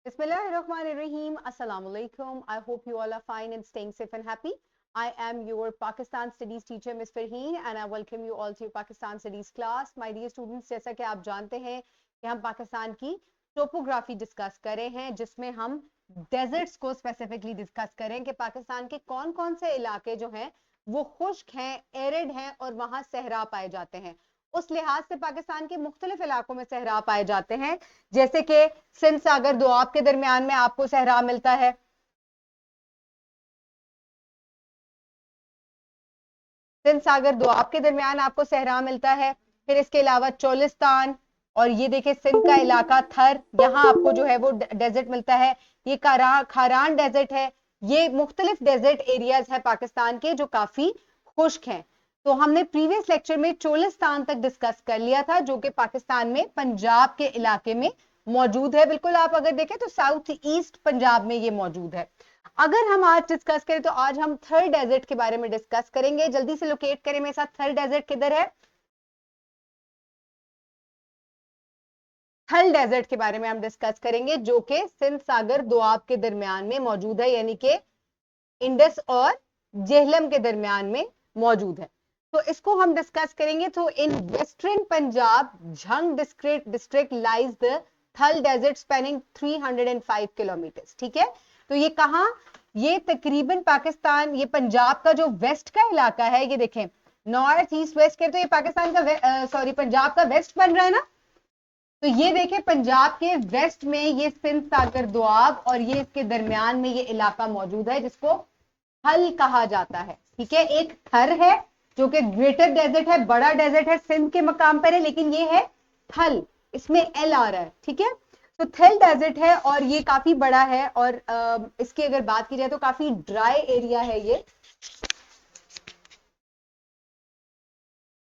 Bismillahirrahmanirrahim. Assalamu alaikum. I hope you all are fine and staying safe and happy. I am your Pakistan Studies teacher, Ms. Farheen, and I welcome you all to your Pakistan Studies class. My dear students, जैसा कि आप जानते हैं कि हम पाकिस्तान की topography discuss कर रहे हैं, जिसमें हम डेजर्ट्स को स्पेसिफिकली डिस्कस करें कि पाकिस्तान के कौन कौन से इलाके जो हैं वो खुश्क हैं, एरिड हैं और वहां सहरा पाए जाते हैं। उस लिहाज से पाकिस्तान के मुख्तलिफ इलाकों में सहरा पाए जाते हैं, जैसे कि सिंध सागर दोआब के दरमियान में आपको सहरा मिलता है। सिंध सागर दोआब के दरमियान आपको सहरा मिलता है। फिर इसके अलावा चोलिस्तान और ये देखिए सिंध का इलाका थर, यहाँ आपको जो है वो डेजर्ट मिलता है। ये खारान डेजर्ट है। ये मुख्तलिफ डेजर्ट एरियाज है पाकिस्तान के जो काफी खुश्क हैं। तो हमने प्रीवियस लेक्चर में चोलिस्तान तक डिस्कस कर लिया था, जो कि पाकिस्तान में पंजाब के इलाके में मौजूद है। बिल्कुल आप अगर देखें तो साउथ ईस्ट पंजाब में ये मौजूद है। अगर हम आज डिस्कस करें तो आज हम थर डेजर्ट के बारे में डिस्कस करेंगे। जल्दी से लोकेट करें मेरे साथ, थर डेजर्ट किधर है। थल डेजर्ट के बारे में हम डिस्कस करेंगे, जो कि सिंध सागर दोआब के दरमियान में मौजूद है, यानी कि इंडस और जेहलम के दरमियान में मौजूद है। तो इसको हम डिस्कस करेंगे। तो in western Punjab Jhang district lies the थल डेजर्ट स्पेनिंग 305 किलोमीटर। ठीक है, तो ये कहां, ये तकरीबन पाकिस्तान, ये पंजाब का जो वेस्ट का इलाका है, ये देखें नॉर्थ ईस्ट वेस्ट के, तो ये पाकिस्तान का पंजाब का वेस्ट बन रहा है ना। तो ये देखें पंजाब के वेस्ट में ये सिंध सागर दोआब और ये इसके दरमियान में ये इलाका मौजूद है जिसको थल कहा जाता है। ठीक है, एक थर है जो कि ग्रेटर डेजर्ट है, बड़ा डेजर्ट है, सिंध के मकाम पर है, लेकिन ये है थल, इसमें एल आ रहा है। ठीक है, तो थल डेजर्ट है और ये काफी बड़ा है और इसकी अगर बात की जाए तो काफी ड्राई एरिया है ये।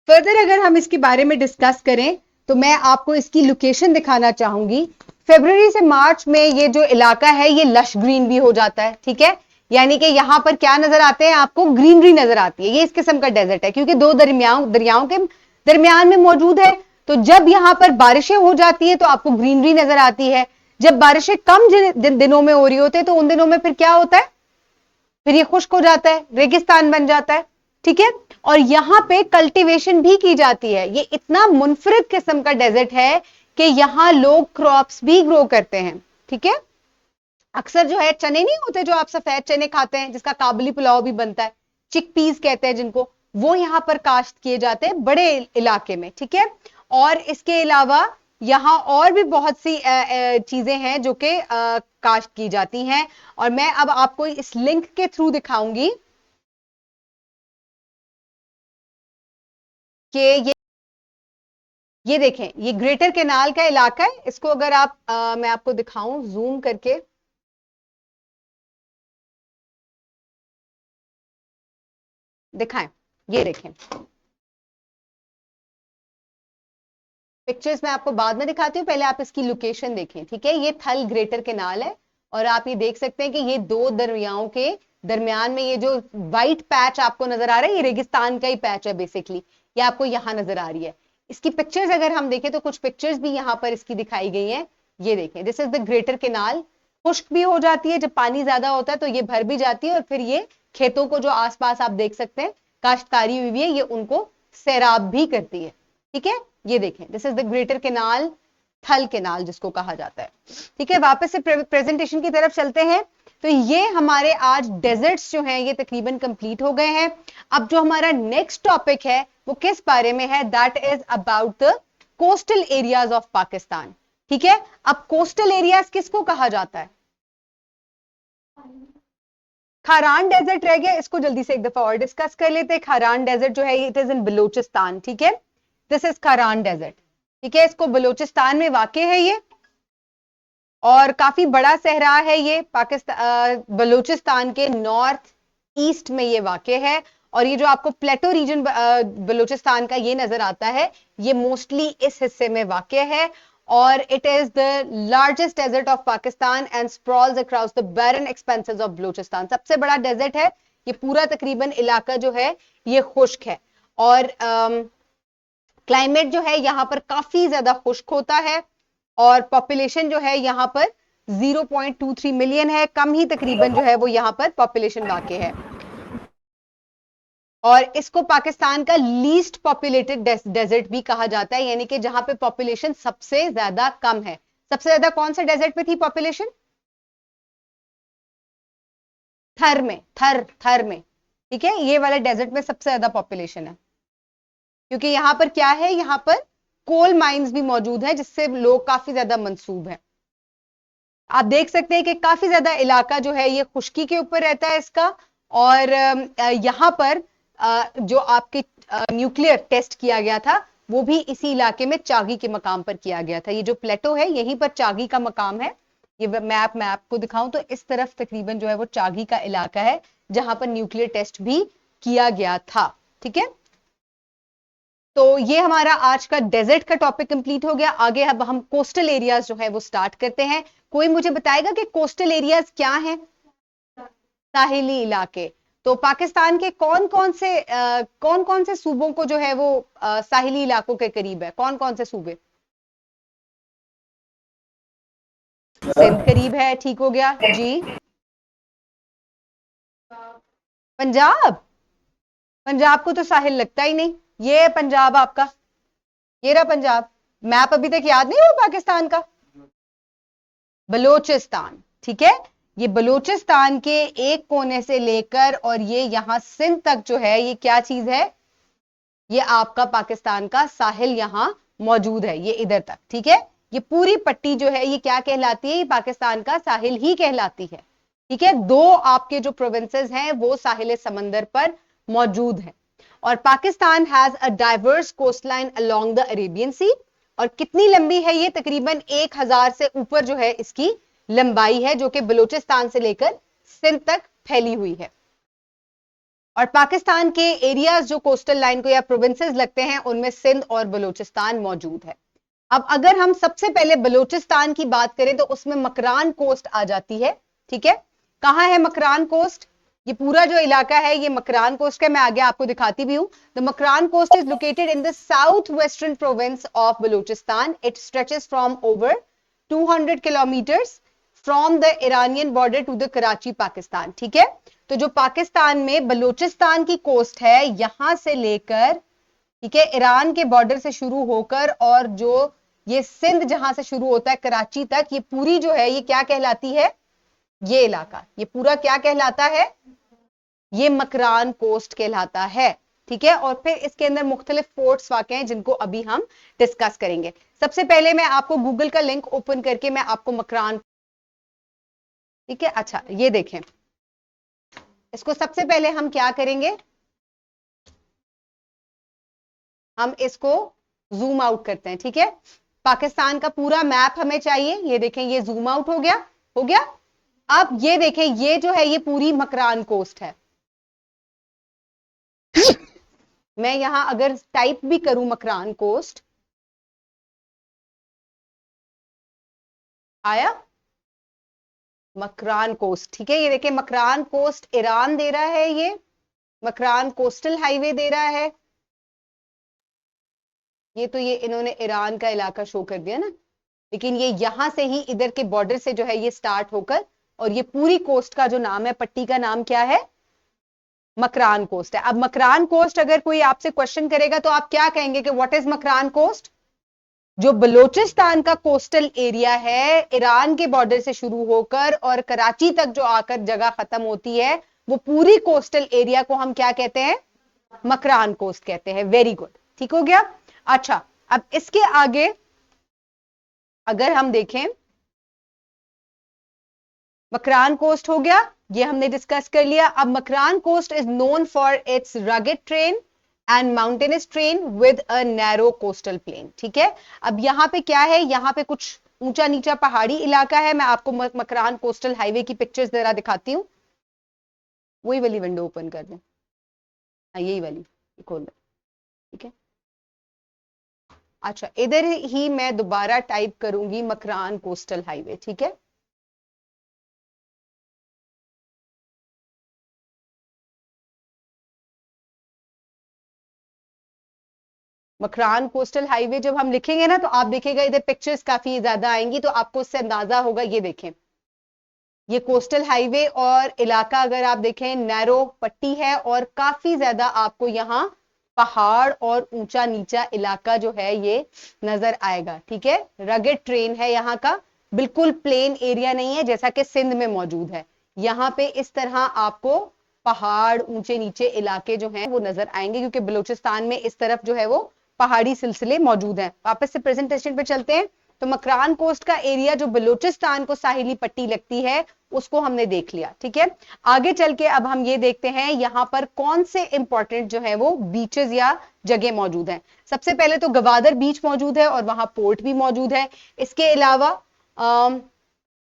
फर्दर अगर हम इसके बारे में डिस्कस करें तो मैं आपको इसकी लोकेशन दिखाना चाहूंगी। फरवरी से मार्च में ये जो इलाका है ये लश ग्रीन भी हो जाता है। ठीक है, यानी कि यहां पर क्या नजर आते हैं, आपको ग्रीनरी नजर आती है। ये इस किस्म का डेजर्ट है क्योंकि दो दरियाओं के दरमियान में मौजूद है। तो जब यहां पर बारिशें हो जाती है तो आपको ग्रीनरी नजर आती है। जब बारिशें कम दिनों में हो रही होती है तो उन दिनों में फिर क्या होता है, फिर ये खुश्क हो जाता है, रेगिस्तान बन जाता है। ठीक है, और यहां पे कल्टीवेशन भी की जाती है। ये इतना मुनफरिद किस्म का डेजर्ट है कि यहां लोग क्रॉप्स भी ग्रो करते हैं। ठीक है, अक्सर जो है चने नहीं होते जो आप सफेद चने खाते हैं, जिसका काबुली पुलाव भी बनता है, चिकपीस कहते हैं जिनको, वो यहां पर काश्त किए जाते हैं बड़े इलाके में। ठीक है, और इसके अलावा यहां और भी बहुत सी चीजें हैं जो कि काश्त की जाती हैं, और मैं अब आपको इस लिंक के थ्रू दिखाऊंगी कि ये देखें, ये ग्रेटर केनाल का इलाका है। इसको अगर आप मैं आपको दिखाऊं जूम करके, दिखाएं, ये देखें पिक्चर्स मैं आपको बाद में दिखाती हूँ, पहले आप इसकी लोकेशन देखें। ठीक है, ये थल ग्रेटर केनाल है और आप ये देख सकते हैं कि ये दो दरियाओं के दरमियान में ये जो व्हाइट पैच आपको नजर आ रहा है, ये रेगिस्तान का ही पैच है बेसिकली, ये आपको यहां नजर आ रही है। इसकी पिक्चर्स अगर हम देखें तो कुछ पिक्चर्स भी यहां पर इसकी दिखाई गई हैं। ये देखें, this is the greater canal. खुश्क भी हो जाती है, जब पानी ज्यादा होता है तो ये भर भी जाती है और फिर ये खेतों को जो आसपास आप देख सकते हैं काश्तकारी हुई है, ये उनको सैराब भी करती है। ठीक है, ये देखें, this is the greater canal, थल केनाल जिसको कहा जाता है। ठीक है, वापस से प्रेजेंटेशन की तरफ चलते हैं। तो ये हमारे आज डेजर्ट्स जो हैं ये तकरीबन कंप्लीट हो गए हैं। अब जो हमारा नेक्स्ट टॉपिक है वो किस बारे में है, that is about the coastal areas of Pakistan. ठीक है, अब कोस्टल एरियाज किसको कहा जाता है, खारान डेजर्ट रह गया, इसको जल्दी से एक दफा और डिस्कस कर लेते हैं। खारान डेजर्ट जो है इट इज इन बलूचिस्तान। ठीक है, दिस इज खारान डेजर्ट। ठीक है, इसको बलूचिस्तान में वाक़ है ये, और काफी बड़ा सहरा है ये, पाकिस्तान बलूचिस्तान के नॉर्थ ईस्ट में ये वाक़ है। और ये जो आपको प्लेटो रीजन बलूचिस्तान का ये नजर आता है, ये मोस्टली इस हिस्से में वाक़ है। और it is the largest desert of Pakistan and sprawls across the barren expanses of Balochistan. सबसे बड़ा डेजर्ट है ये, पूरा तकरीबन इलाका जो है ये खुश्क है। और क्लाइमेट जो है यहाँ पर काफी ज्यादा खुश्क होता है और पॉपुलेशन जो है यहाँ पर 0.23 मिलियन है, कम ही तकरीबन जो है वो यहां पर पॉपुलेशन वाकई है। और इसको पाकिस्तान का लीस्ट पॉपुलेटेड डेजर्ट भी कहा जाता है, यानी कि जहां पे पॉपुलेशन सबसे ज्यादा कम है। सबसे ज्यादा कौन से डेजर्ट पे थी पॉपुलेशन? थर में, ठीक है, ये वाले डेजर्ट में सबसे ज्यादा पॉपुलेशन है, क्योंकि यहां पर क्या है, यहां पर कोल माइंस भी मौजूद है जिससे लोग काफी ज्यादा मंसूब है। आप देख सकते हैं कि काफी ज्यादा इलाका जो है ये खुश्की के ऊपर रहता है इसका। और यहां पर जो आपके न्यूक्लियर टेस्ट किया गया था वो भी इसी इलाके में चागी के मकाम पर किया गया था। ये जो प्लेटो है यहीं पर चागी का मकाम है। ये मैप मैं आपको दिखाऊं तो इस तरफ तकरीबन जो है वो चागी का इलाका है जहां पर न्यूक्लियर टेस्ट भी किया गया था। ठीक है, तो ये हमारा आज का डेजर्ट का टॉपिक कंप्लीट हो गया। आगे अब हम कोस्टल एरियाज जो है वो स्टार्ट करते हैं। कोई मुझे बताएगा कि कोस्टल एरियाज क्या हैं? साहिली इलाके। तो पाकिस्तान के कौन कौन से सूबों को जो है वो साहिली इलाकों के करीब है? कौन कौन से सूबे? सिंध करीब है, ठीक हो गया जी। पंजाब? पंजाब को तो साहिल लगता ही नहीं। ये है पंजाब आपका, ये रहा पंजाब। मैप अभी तक याद नहीं हुआ पाकिस्तान का? बलोचिस्तान, ठीक है। ये बलोचिस्तान के एक कोने से लेकर और ये यहां सिंध तक जो है ये क्या चीज है? ये आपका पाकिस्तान का साहिल यहां मौजूद है, ये इधर तक, ठीक है। ये पूरी पट्टी जो है ये क्या कहलाती है? ये पाकिस्तान का साहिल ही कहलाती है, ठीक है। दो आपके जो प्रोविंसेस हैं वो साहिल समंदर पर मौजूद है। और Pakistan has a diverse coastline along the Arabian sea. और कितनी लंबी है ये? तकरीबन 1000 से ऊपर जो है इसकी लंबाई है, जो कि बलूचिस्तान से लेकर सिंध तक फैली हुई है। और पाकिस्तान के एरियाज जो कोस्टल लाइन को या प्रोविंसेस लगते हैं उनमें सिंध और बलूचिस्तान मौजूद है। अब अगर हम सबसे पहले बलूचिस्तान की बात करें तो उसमें मकरान कोस्ट आ जाती है, ठीक है। कहां है मकरान कोस्ट? ये पूरा जो इलाका है ये मकरान कोस्ट का, मैं आगे आपको दिखाती भी हूं। The Makran coast is located in the south western province of Balochistan. It stretches from over 200 kilometres from the Iranian border to the Karachi Pakistan, ठीक है। तो जो पाकिस्तान में बलूचिस्तान की कोस्ट है यहां से लेकर, ठीक है, ईरान के बॉर्डर से शुरू होकर और जो ये सिंध जहां से शुरू होता है कराची तक, ये पूरी जो है ये क्या कहलाती है? ये इलाका, ये पूरा क्या कहलाता है? ये मकरान कोस्ट कहलाता है, ठीक है। और फिर इसके अंदर मुख्तलिफ फोर्ट्स वाक़े हैं जिनको अभी हम डिस्कस करेंगे। सबसे पहले मैं आपको गूगल का लिंक ओपन करके मैं आपको मकरान, ठीक है, अच्छा ये देखें। इसको सबसे पहले हम क्या करेंगे, हम इसको जूम आउट करते हैं, ठीक है। पाकिस्तान का पूरा मैप हमें चाहिए। ये देखें, ये जूम आउट हो गया, हो गया। अब ये देखें, ये जो है ये पूरी मकरान कोस्ट है। मैं यहां अगर टाइप भी करूं मकरान कोस्ट, आया मकरान कोस्ट, ठीक है। ये देखें मकरान कोस्ट ईरान दे रहा है, ये मकरान कोस्टल हाईवे दे रहा है। ये तो ये इन्होंने ईरान का इलाका शो कर दिया ना, लेकिन ये यहां से ही इधर के बॉर्डर से जो है ये स्टार्ट होकर और ये पूरी कोस्ट का जो नाम है, पट्टी का नाम क्या है? मकरान कोस्ट है। अब मकरान कोस्ट अगर कोई आपसे क्वेश्चन करेगा तो आप क्या कहेंगे कि व्हाट इज मकरान कोस्ट? जो बलोचिस्तान का कोस्टल एरिया है ईरान के बॉर्डर से शुरू होकर और कराची तक जो आकर जगह खत्म होती है, वो पूरी कोस्टल एरिया को हम क्या कहते हैं? मकरान कोस्ट कहते हैं। वेरी गुड, ठीक हो गया। अच्छा, अब इसके आगे अगर हम देखें, मकरान कोस्ट हो गया, ये हमने डिस्कस कर लिया। अब Makran coast is known for its rugged terrain and mountainous terrain with a narrow coastal plain, ठीक है। अब यहां पे क्या है, यहां पे कुछ ऊंचा नीचा पहाड़ी इलाका है। मैं आपको मकरान कोस्टल हाईवे की पिक्चर्स जरा दिखाती हूँ। वही वाली विंडो ओपन कर दें, हाँ यही वाली खोल दें, ठीक है। अच्छा, इधर ही मैं दोबारा टाइप करूंगी मकरान कोस्टल हाईवे, ठीक है। मकरान कोस्टल हाईवे जब हम लिखेंगे ना तो आप देखेगा इधर पिक्चर्स काफी ज्यादा आएंगी, तो आपको उससे अंदाजा होगा। ये देखें, ये कोस्टल हाईवे और इलाका अगर आप देखें नैरो पट्टी है और काफी ज्यादा आपको यहाँ पहाड़ और ऊंचा नीचा इलाका जो है ये नजर आएगा। ठीक है, रगेड ट्रेन है यहाँ का, बिल्कुल प्लेन एरिया नहीं है जैसा कि सिंध में मौजूद है। यहाँ पे इस तरह आपको पहाड़ ऊंचे नीचे इलाके जो हैं वो नजर आएंगे, क्योंकि बलूचिस्तान में इस तरफ जो है वो पहाड़ी सिलसिले मौजूद हैं। वापस से प्रेजेंटेशन पे चलते हैं। तो मकरान कोस्ट का एरिया जो बलूचिस्तान को साहिली पट्टी लगती है उसको हमने देख लिया। ठीक है, आगे चल के अब हम ये देखते हैं यहां पर कौन से इंपॉर्टेंट जो है वो बीचेस या जगह मौजूद हैं। सबसे पहले तो गवादर बीच मौजूद है और वहां पोर्ट भी मौजूद है। इसके अलावा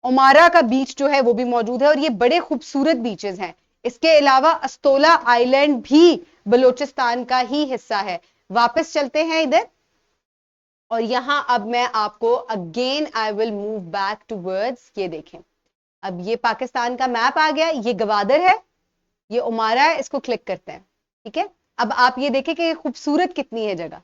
ओमारा का बीच जो है वो भी मौजूद है और ये बड़े खूबसूरत बीचेस हैं। इसके अलावा अस्तोला आइलैंड भी बलूचिस्तान का ही हिस्सा है। वापस चलते हैं इधर, और यहां अब मैं आपको again I will move back towards, ये देखें अब ये पाकिस्तान का मैप आ गया, ये गवादर है, ये उमारा है, इसको क्लिक करते हैं। ठीक है, अब आप ये देखें कि खूबसूरत कितनी है जगह।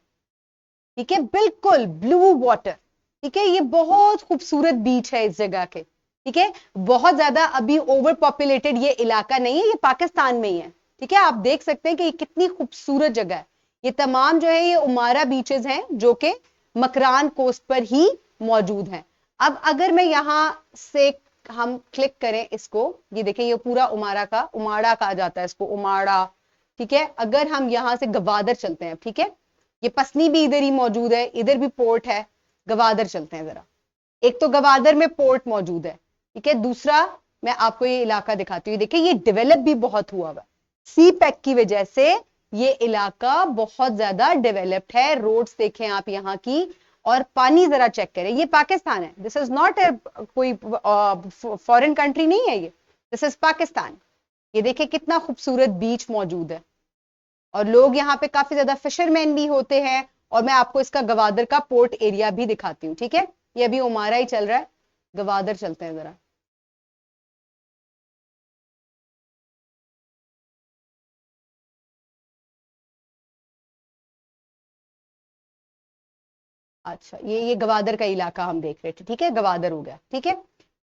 ठीक है, बिल्कुल ब्लू वाटर। ठीक है, ये बहुत खूबसूरत बीच है इस जगह के। ठीक है, बहुत ज्यादा अभी ओवर पॉपुलेटेड ये इलाका नहीं है, ये पाकिस्तान में ही है। ठीक है, आप देख सकते हैं कि ये कितनी खूबसूरत जगह है। ये तमाम जो है ये उमारा बीचेस हैं जो कि मकरान कोस्ट पर ही मौजूद हैं। अब अगर मैं यहां से हम क्लिक करें इसको, ये देखें ये पूरा उमारा कहा जाता है इसको, उमाड़ा। ठीक है, अगर हम यहां से गवादर चलते हैं, ठीक है, ये पसनी भी इधर ही मौजूद है, इधर भी पोर्ट है। गवादर चलते हैं जरा, एक तो गवादर में पोर्ट मौजूद है। ठीक है, दूसरा मैं आपको ये इलाका दिखाती हूँ। देखिए ये डेवलप भी बहुत हुआ हुआ, सी पैक की वजह से ये इलाका बहुत ज्यादा डेवलप्ड है। रोड्स देखें आप यहाँ की, और पानी जरा चेक करें। ये पाकिस्तान है, दिस इज नॉट कोई फॉरेन कंट्री नहीं है, ये दिस इज पाकिस्तान। ये देखें कितना खूबसूरत बीच मौजूद है, और लोग यहाँ पे काफी ज्यादा फिशरमैन भी होते हैं। और मैं आपको इसका गवादर का पोर्ट एरिया भी दिखाती हूँ। ठीक है, ये अभी उमारा ही चल रहा है, गवादर चलते हैं जरा। अच्छा, ये गवादर का इलाका हम देख रहे थे। ठीक है, गवादर हो गया। ठीक है,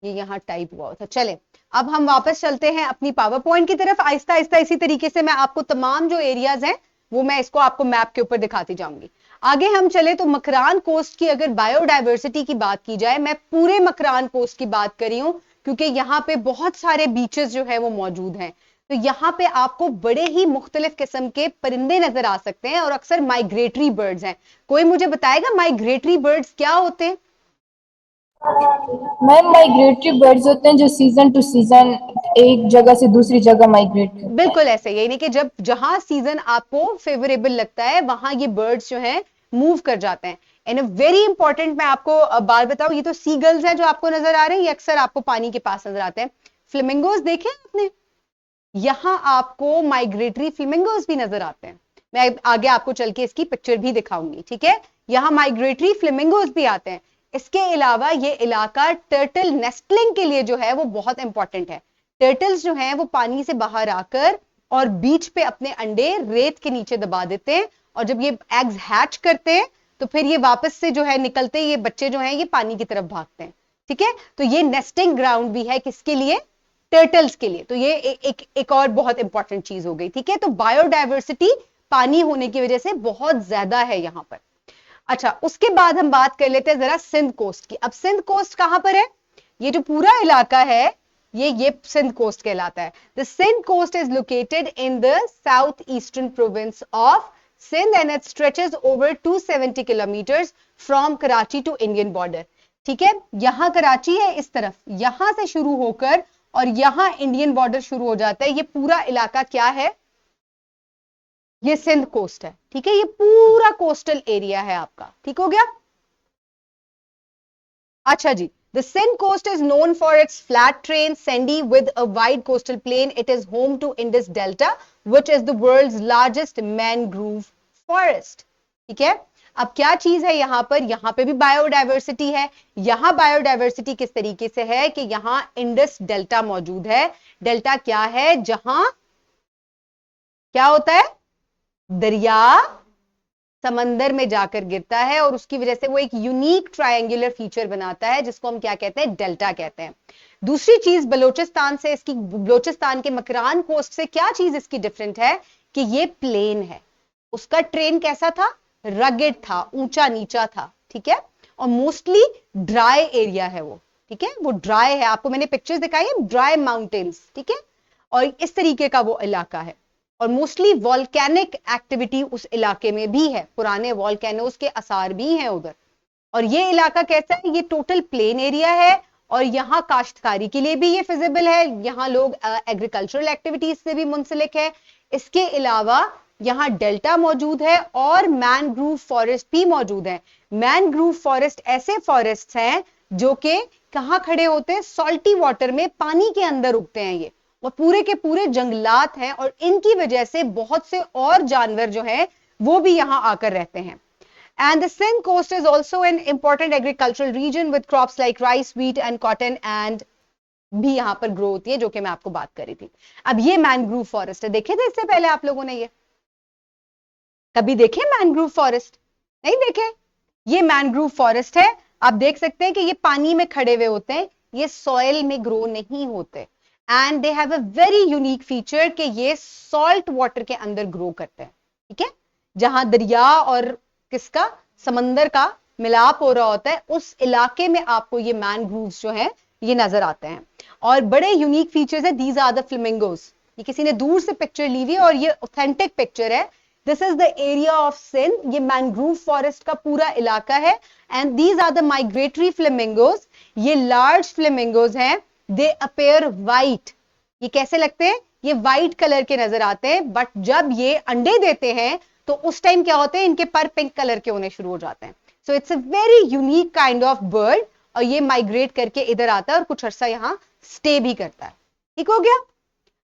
ये यहाँ टाइप हुआ था। चले अब हम वापस चलते हैं अपनी पावर पॉइंट की तरफ आहिस्ता आहिस्ता। इसी तरीके से मैं आपको तमाम जो एरियाज हैं वो मैं इसको आपको मैप के ऊपर दिखाती जाऊंगी। आगे हम चले तो मकरान कोस्ट की अगर बायोडाइवर्सिटी की बात की जाए, मैं पूरे मकरान कोस्ट की बात करी हूं क्योंकि यहाँ पे बहुत सारे बीचेस जो है वो मौजूद हैं। तो यहाँ पे आपको बड़े ही मुख्तलिफ किस्म के परिंदे नजर आ सकते हैं और अक्सर माइग्रेटरी बर्ड्स हैं। कोई मुझे बताएगा माइग्रेटरी बर्ड्स क्या होते हैं? मैम माइग्रेटरी बर्ड्स होते हैं जो सीजन टू सीजन एक जगह से दूसरी जगह माइग्रेट करते हैं। बिल्कुल ऐसे, यानी कि जब जहां सीजन आपको फेवरेबल लगता है वहां ये बर्ड्स जो हैं मूव कर जाते हैं। एंड वेरी इंपॉर्टेंट मैं आपको बात बताऊं, ये तो सी गर्ल्स हैं जो आपको नजर आ रहे हैं, ये अक्सर आपको पानी के पास नजर आते हैं। फ्लेमिंगोज देखे आपने, यहां आपको माइग्रेटरी फ्लेमिंगोज भी नजर आते हैं। मैं आगे आपको चल के इसकी पिक्चर भी दिखाऊंगी। ठीक है, यहां माइग्रेटरी फ्लेमिंगोज भी आते हैं। इसके अलावा ये इलाका टर्टल नेस्टलिंग के लिए जो है वो बहुत इंपॉर्टेंट है। टर्टल्स जो हैं वो पानी से बाहर आकर और बीच पे अपने अंडे रेत के नीचे दबा देते हैं, और जब ये एग्स हैच करते हैं तो फिर ये वापस से जो है निकलते, ये बच्चे जो हैं ये पानी की तरफ भागते हैं। ठीक है, तो ये नेस्टिंग ग्राउंड भी है किसके लिए? टर्टल्स के लिए। तो ये एक और बहुत इंपॉर्टेंट चीज हो गई। ठीक है, तो बायोडाइवर्सिटी पानी होने की वजह से बहुत ज्यादा है यहां पर। अच्छा, उसके बाद हम बात कर लेते हैं जरा सिंध कोस्ट की। अब सिंध कोस्ट कहां पर है? ये जो पूरा इलाका है ये सिंध कोस्ट कहलाता है। The Sindh coast is located in the south eastern province of Sindh and it stretches over 270 kilometres from Karachi to Indian border. ठीक है, यहां कराची है इस तरफ, यहां से शुरू होकर और यहां इंडियन बॉर्डर शुरू हो जाता है। ये पूरा इलाका क्या है? ये सिंध कोस्ट है। ठीक है, ये पूरा कोस्टल एरिया है आपका। ठीक हो गया? अच्छा जी, the Sindh coast is known for its flat terrain, sandy with a wide coastal plain. It is home to Indus Delta, which is the world's largest mangrove forest. ठीक है, अब क्या चीज है यहां पर? यहां पे भी बायोडाइवर्सिटी है। यहां बायोडाइवर्सिटी किस तरीके से है कि यहां इंडस डेल्टा मौजूद है। डेल्टा क्या है? जहां क्या होता है? दरिया समंदर में जाकर गिरता है और उसकी वजह से वो एक यूनिक ट्रायंगुलर फीचर बनाता है जिसको हम क्या कहते हैं, डेल्टा कहते हैं। दूसरी चीज बलोचिस्तान से, इसकी बलोचिस्तान के मकरान कोस्ट से क्या चीज इसकी डिफरेंट है कि ये प्लेन है। उसका ट्रेन कैसा था, रगेड था, ऊंचा नीचा था, ठीक है, और मोस्टली ड्राई एरिया है वो, ठीक है, वो ड्राई है। आपको मैंने पिक्चर्स दिखाई है, ड्राई माउंटेन्स, ठीक है, और इस तरीके का वो इलाका है। और मोस्टली वॉल्केनिक एक्टिविटी उस इलाके में भी है, पुराने वॉल्केनोस के आसार भी हैं उधर। और ये इलाका कैसा है, ये टोटल प्लेन एरिया है और यहाँ काश्तकारी के लिए भी ये फिजिबल है, यहाँ लोग एग्रीकल्चरल एक्टिविटीज से भी मुंसलिक है। इसके अलावा यहाँ डेल्टा मौजूद है और मैनग्रूव फॉरेस्ट भी मौजूद है। मैनग्रूव फॉरेस्ट ऐसे फॉरेस्ट हैं जो कि कहाँ खड़े होते हैं, सॉल्टी वाटर में, पानी के अंदर उगते हैं ये, और पूरे के पूरे जंगलात हैं और इनकी वजह से बहुत से और जानवर जो है वो भी यहां आकर रहते हैं। And the Sindh coast is also an important agricultural region with crops like rice, wheat and cotton and भी यहां पर ग्रो होती है, जो कि मैं आपको बात कर रही थी। अब ये मैनग्रूव फॉरेस्ट है, देखे थे इससे पहले आप लोगों ने ये कभी देखे मैनग्रूव फॉरेस्ट? नहीं देखे? ये मैनग्रूव फॉरेस्ट है। आप देख सकते हैं कि ये पानी में खड़े हुए होते हैं, ये सॉइल में ग्रो नहीं होते and they have a very unique feature कि ये सॉल्ट वाटर के अंदर ग्रो करते हैं, ठीक है, जहां दरिया और किसका, समंदर का मिलाप हो रहा होता है, उस इलाके में आपको ये मैनग्रूव्स जो है ये नजर आते हैं। और बड़े यूनिक फीचर्स है, दीज आर द फ्लेमिंगोस। ये किसी ने दूर से पिक्चर ली हुई है और ये ऑथेंटिक पिक्चर है। This is the area of Sindh, ये मैनग्रूव फॉरेस्ट का पूरा इलाका है and these are the migratory flamingos. ये लार्ज फ्लेमिंगोस हैं, दे अपेयर वाइट। ये कैसे लगते हैं, ये वाइट कलर के नजर आते हैं, बट जब ये अंडे देते हैं तो उस टाइम क्या होते हैं, इनके पर पिंक कलर के होने शुरू हो जाते हैं। So it's a very unique kind of bird और ये माइग्रेट करके इधर आता है और कुछ अरसा यहां स्टे भी करता है। ठीक हो गया?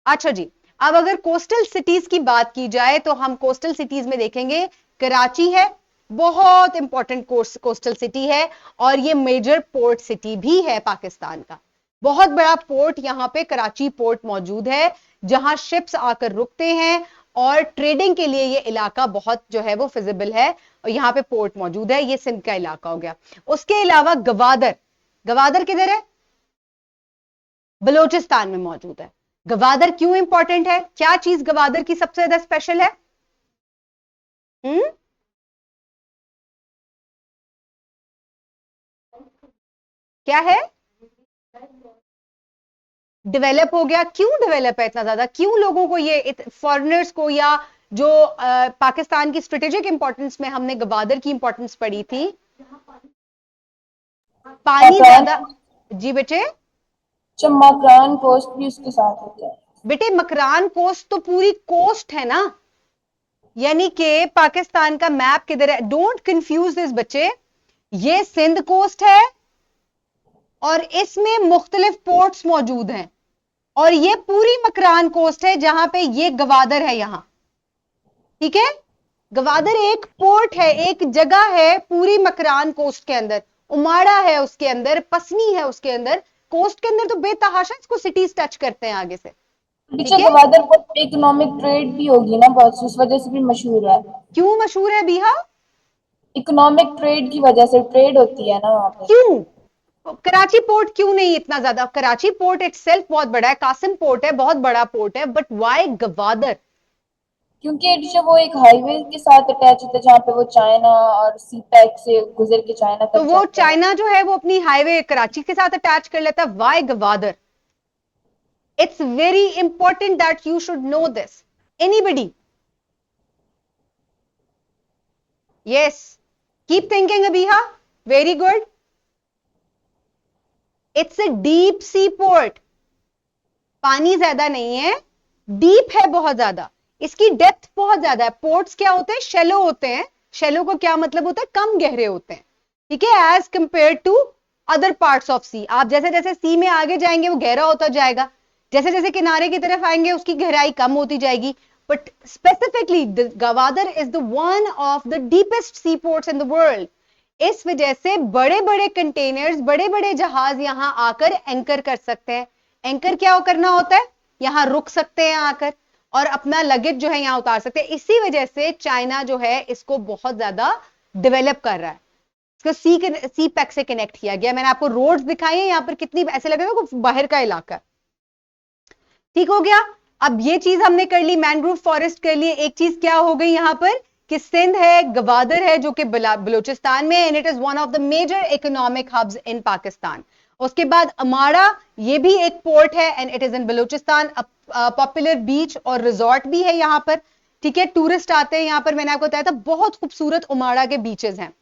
अच्छा जी, अब अगर कोस्टल सिटीज की बात की जाए तो हम कोस्टल सिटीज में देखेंगे कराची है, बहुत इंपॉर्टेंट कोस्टल सिटी है और ये मेजर पोर्ट सिटी भी है पाकिस्तान का। बहुत बड़ा पोर्ट यहां पे कराची पोर्ट मौजूद है जहां शिप्स आकर रुकते हैं और ट्रेडिंग के लिए ये इलाका बहुत जो है वो फिजिबल है और यहां पे पोर्ट मौजूद है। ये सिंध का इलाका हो गया। उसके अलावा गवादर, गवादर किधर है, बलोचिस्तान में मौजूद है। गवादर क्यों इंपॉर्टेंट है, क्या चीज गवादर की सबसे ज्यादा स्पेशल है? क्या है? डेवलप हो गया। क्यों डेवलप है इतना ज्यादा, क्यों लोगों को ये फॉरेनर्स को या जो पाकिस्तान की स्ट्रेटेजिक इंपॉर्टेंस में हमने गवादर की इंपॉर्टेंस पढ़ी थी, पानी ज्यादा। जी बेटे, मकरान कोस्ट भी उसके साथ होता है। बेटे मकरान कोस्ट तो पूरी कोस्ट है ना, यानी कि पाकिस्तान का मैप किधर है, डोंट कंफ्यूज दिस बच्चे। ये सिंध कोस्ट है और इसमें मुख्तलिफ पोर्ट्स मौजूद हैं और ये पूरी मकरान कोस्ट है जहां पे ये गवादर है यहां, ठीक है। गवादर एक पोर्ट है, एक जगह है पूरी मकरान कोस्ट के अंदर। उमाड़ा है उसके अंदर, पसनी है उसके अंदर, कोस्ट के अंदर तो बेतहाशा इसको सिटीज टच करते हैं आगे से। टीचर गवादर को इकोनॉमिक ट्रेड भी होगी ना बहुत, उस वजह से भी मशहूर है। क्यों मशहूर है बीहा? इकोनॉमिक ट्रेड की वजह से, ट्रेड होती है ना वहां पे। क्यों? कराची पोर्ट क्यों नहीं इतना ज्यादा? कराची पोर्ट इटसेल्फ बहुत बड़ा है, कासिम पोर्ट है बहुत बड़ा पोर्ट है, बट व्हाई गवादर? क्योंकि टीचर वो एक हाईवे के साथ अटैच होता है जहाँ पे वो चाइना और सी पैक से गुजर के चाइना तो तक वो जाता है। चाइना जो है वो अपनी हाईवे कराची के साथ अटैच कर लेता है। Why Gwadar? It's very important that you should know this. Anybody? Yes, keep thinking Abiha, very good. It's a deep sea port, पानी ज्यादा नहीं है, डीप है बहुत ज्यादा, इसकी डेप्थ बहुत ज्यादा है। पोर्ट्स क्या होते हैं, शेलो होते हैं। शेलो को क्या मतलब होता है, कम गहरे होते हैं, ठीक है, as compare to other parts of sea. आप जैसे जैसे सी में आगे जाएंगे वो गहरा होता जाएगा, जैसे जैसे किनारे की तरफ आएंगे उसकी गहराई कम होती जाएगी। But specifically Gwadar is the one of the deepest sea ports in the world. इस वजह से बड़े बड़े कंटेनर्स, बड़े बड़े जहाज यहां आकर एंकर कर सकते हैं। एंकर क्या करना होता है, यहां रुक सकते हैं आकर, और अपना लगेज जो है यहां उतार सकते हैं। इसी वजह से चाइना जो है इसको बहुत ज्यादा डेवलप कर रहा है। इसको सी पैक से कनेक्ट किया गया। मैंने आपको रोड्स दिखाई है, यहां पर कितनी ऐसे लगेगा कुछ बाहर का इलाका। ठीक हो गया। अब ये चीज हमने कर ली, मैनग्रोव फॉरेस्ट कर लिए। एक चीज क्या हो गई यहां पर कि सिंध है, गवादर है जो कि बलूचिस्तान में, and it is one of the major economic hubs in Pakistan. उसके बाद अमाड़ा, ये भी एक पोर्ट है and it is in Balochistan. Popular beach और रिजॉर्ट भी है यहां पर। ठीक है, टूरिस्ट आते हैं यहां पर। मैंने आपको बताया था बहुत खूबसूरत उमाड़ा के बीचेस हैं।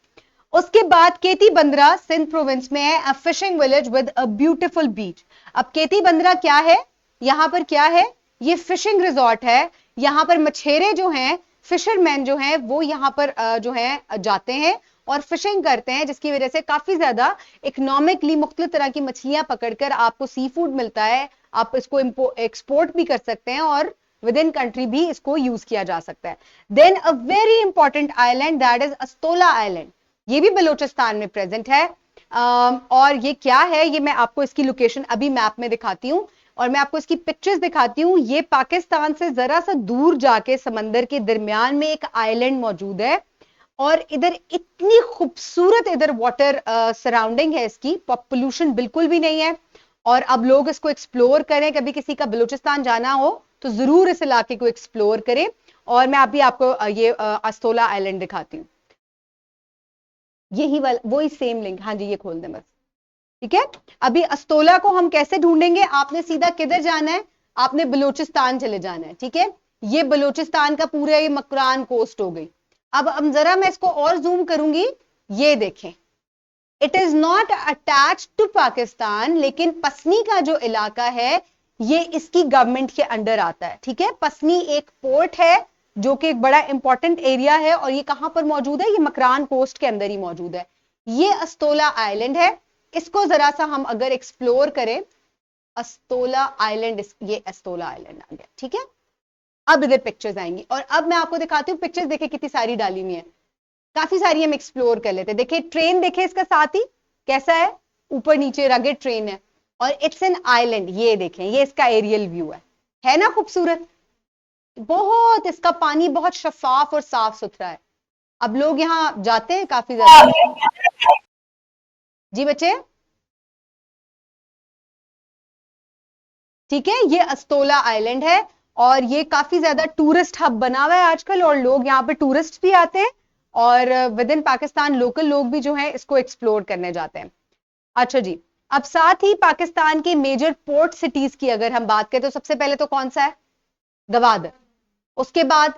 उसके बाद केती बंदरा सिंध प्रोविंस में है, a fishing village with a beautiful beach. अब केती बंदरा क्या है, यहां पर क्या है, ये फिशिंग रिजॉर्ट है। यहां पर मछेरे जो हैं, फिशरमैन जो हैं, वो यहां पर जो है जाते हैं और फिशिंग करते हैं, जिसकी वजह से काफी ज्यादा इकोनॉमिकली मुख्तलिफ तरह की मछलियां पकड़कर आपको सी फूड मिलता है। आप इसको एक्सपोर्ट भी कर सकते हैं और विद इन कंट्री भी इसको यूज किया जा सकता है। Then a very important island that is Astola island, ये भी बलूचिस्तान में प्रेजेंट है। और ये क्या है, ये मैं आपको इसकी लोकेशन अभी मैप में दिखाती हूँ और मैं आपको इसकी पिक्चर्स दिखाती हूँ। ये पाकिस्तान से जरा सा दूर जाके समंदर के दरमियान में एक आइलैंड मौजूद है और इधर इतनी खूबसूरत इधर वाटर सराउंडिंग है इसकी, पोल्यूशन बिल्कुल भी नहीं है। और अब लोग इसको एक्सप्लोर करें, कभी किसी का बलूचिस्तान जाना हो तो जरूर इस इलाके को एक्सप्लोर करें। और मैं अभी आपको ये अस्तोला आइलैंड दिखाती हूँ। यही वाला वही सेम लिंक, हाँ जी ये खोल दें बस। ठीक है, अभी अस्तोला को हम कैसे ढूंढेंगे, आपने सीधा किधर जाना है, आपने बलूचिस्तान चले जाना है। ठीक है, ये बलूचिस्तान का पूरा ये मकरान कोस्ट हो गई। अब जरा मैं इसको और जूम करूंगी, ये देखें, it is not attach to Pakistan, लेकिन पसनी का जो इलाका है ये इसकी गवर्नमेंट के अंडर आता है। ठीक है, पसनी एक पोर्ट है जो कि एक बड़ा इंपॉर्टेंट एरिया है और ये कहां पर मौजूद है, ये मकरान कोस्ट के अंदर ही मौजूद है। ये अस्तोला आइलैंड है, इसको जरा सा हम अगर एक्सप्लोर करें, अस्तोला आइलैंड, ये अस्तोला आइलैंड आ गया। ठीक है, अब इधर पिक्चर्स आएंगी और अब मैं आपको दिखाती हूँ पिक्चर्स। देखिए कितनी सारी डाली हुई है, काफी सारी हम एक्सप्लोर कर लेते हैं। देखिए ट्रेन, देखिए इसका साथ ही कैसा है, ऊपर नीचे रगेड ट्रेन है और इट्स एन आइलैंड। ये देखें, ये इसका एरियल व्यू है ना खूबसूरत बहुत। इसका पानी बहुत शफाफ और साफ सुथरा है। अब लोग यहाँ जाते हैं काफी ज्यादा। जी बच्चे, ठीक है, ये अस्तोला आइलैंड है और ये काफी ज्यादा टूरिस्ट हब बना हुआ है आजकल और लोग यहाँ पे टूरिस्ट भी आते हैं और विद इन पाकिस्तान लोकल लोग भी जो है इसको एक्सप्लोर करने जाते हैं। अच्छा जी, अब साथ ही पाकिस्तान के मेजर पोर्ट सिटीज की अगर हम बात करें तो सबसे पहले तो कौन सा है, गवादर। उसके बाद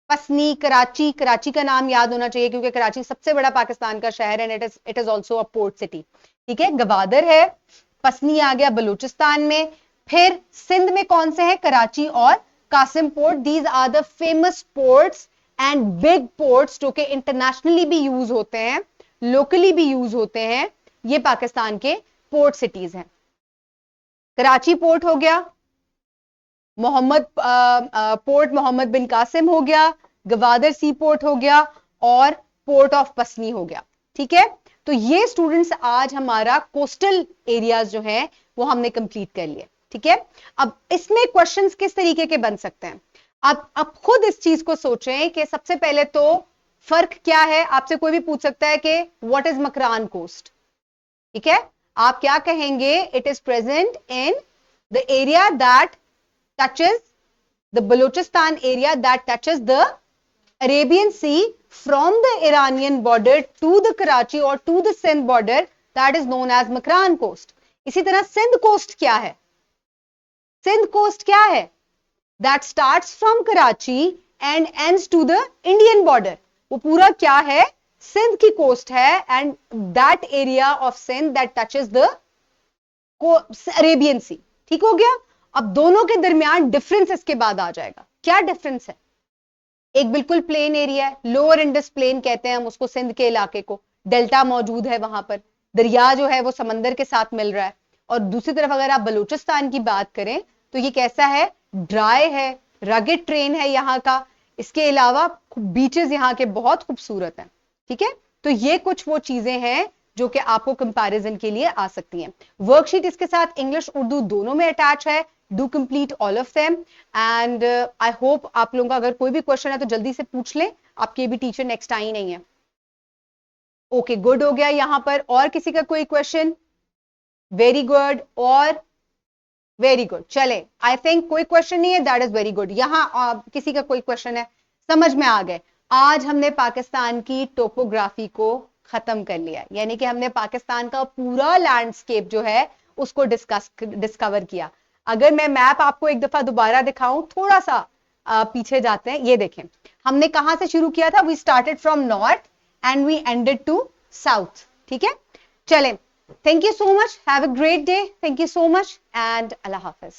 पसनी, कराची, कराची का नाम याद होना चाहिए क्योंकि कराची सबसे बड़ा पाकिस्तान का शहर है, it is also a port city. ठीक है, गवादर है, पसनी आ गया बलूचिस्तान में। फिर सिंध में कौन से हैं, कराची और Qasim port. These are the famous ports and big ports जो कि इंटरनेशनली भी यूज होते हैं, लोकली भी यूज होते हैं। ये पाकिस्तान के पोर्ट सिटीज हैं। कराची पोर्ट हो गया, मोहम्मद पोर्ट मोहम्मद बिन कासिम हो गया, गवादर सी पोर्ट हो गया और पोर्ट ऑफ पसनी हो गया। ठीक है, तो ये स्टूडेंट्स आज हमारा कोस्टल एरियाज जो है वो हमने कंप्लीट कर लिए। ठीक है, अब इसमें क्वेश्चंस किस तरीके के बन सकते हैं, आप खुद इस चीज को सोचें कि सबसे पहले तो फर्क क्या है। आपसे कोई भी पूछ सकता है कि व्हाट इज मकरान कोस्ट। ठीक है, आप क्या कहेंगे, it is present in the area that touches the Balochistan area that touches the Arabian Sea from the Iranian border to the Karachi or to the Sindh border, that is known as Makran coast. इसी तरह Sindh coast क्या है, Sindh coast क्या है, that starts from Karachi and ends to the Indian border. वो पूरा क्या है, सिंध की कोस्ट है and that area of Sindh that touches the Arabian Sea. ठीक हो गया। अब दोनों के दरमियान डिफरेंस इसके बाद आ जाएगा। क्या डिफरेंस है, एक बिल्कुल प्लेन एरिया है, लोअर इंडस प्लेन कहते हैं हम उसको, सिंध के इलाके को, डेल्टा मौजूद है वहां पर, दरिया जो है वो समंदर के साथ मिल रहा है। और दूसरी तरफ अगर आप बलूचिस्तान की बात करें तो ये कैसा है, ड्राई है, रगेड ट्रेन है यहाँ का। इसके अलावा बीचेस यहाँ के बहुत खूबसूरत हैं। ठीक है, तो ये कुछ वो चीजें हैं जो कि आपको कंपैरिजन के लिए आ सकती हैं। वर्कशीट इसके साथ इंग्लिश उर्दू दोनों में अटैच है। Do complete all of them and I hope आप लोगों का अगर कोई भी क्वेश्चन है तो जल्दी से पूछ लें, आपकी भी टीचर नेक्स्ट आई नहीं है। ओके गुड हो गया यहां पर। और किसी का कोई क्वेश्चन? Very good. और वेरी गुड, चले आई थिंक कोई क्वेश्चन नहीं है, दैट इज वेरी गुड। यहां किसी का कोई क्वेश्चन है? समझ में आ गए। आज हमने पाकिस्तान की टोपोग्राफी को खत्म कर लिया, यानी कि हमने पाकिस्तान का पूरा लैंडस्केप जो है उसको डिस्कवर किया। अगर मैं मैप आपको एक दफा दोबारा दिखाऊं, थोड़ा सा पीछे जाते हैं, ये देखें हमने कहां से शुरू किया था। We started from north and we ended to south, ठीक है। चलें, thank you so much, have a great day, thank you so much and Allah Hafiz.